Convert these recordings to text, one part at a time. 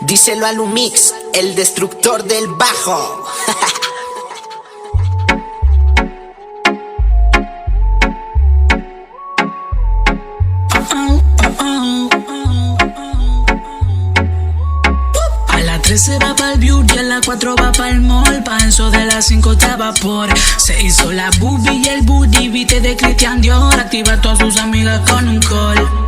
Díselo a Lumix, el destructor del bajo. A las 13 va pa'l beauty, a las 4 va pa'l mall. Pa' eso de las 5 está a vapor. Se hizo la boobie y el booty, viste de Christian Dior. Activa a todas sus amigas con un call.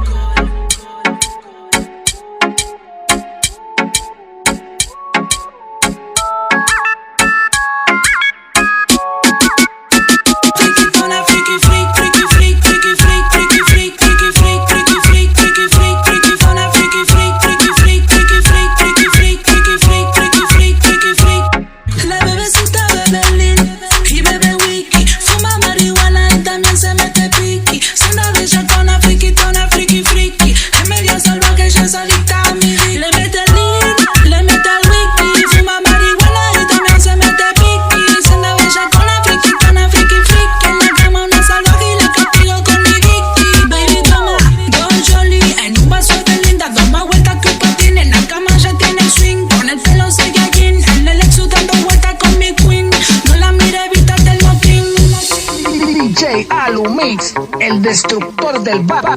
Lumix, el destructor del bajo.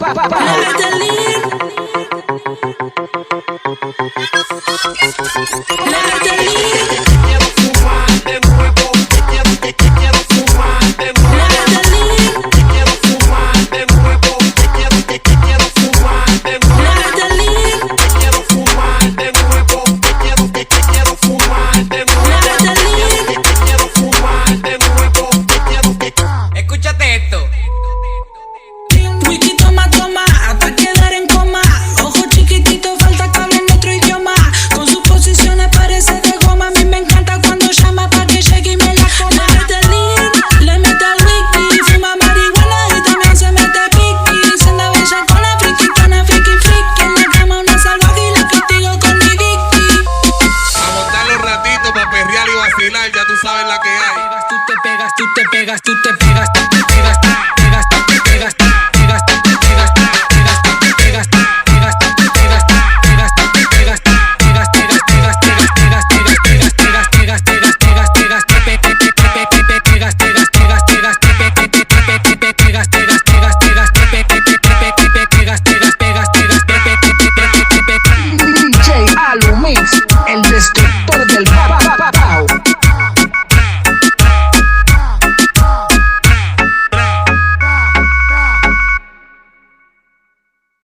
Ya tú sabes la que hay. Tú te pegas.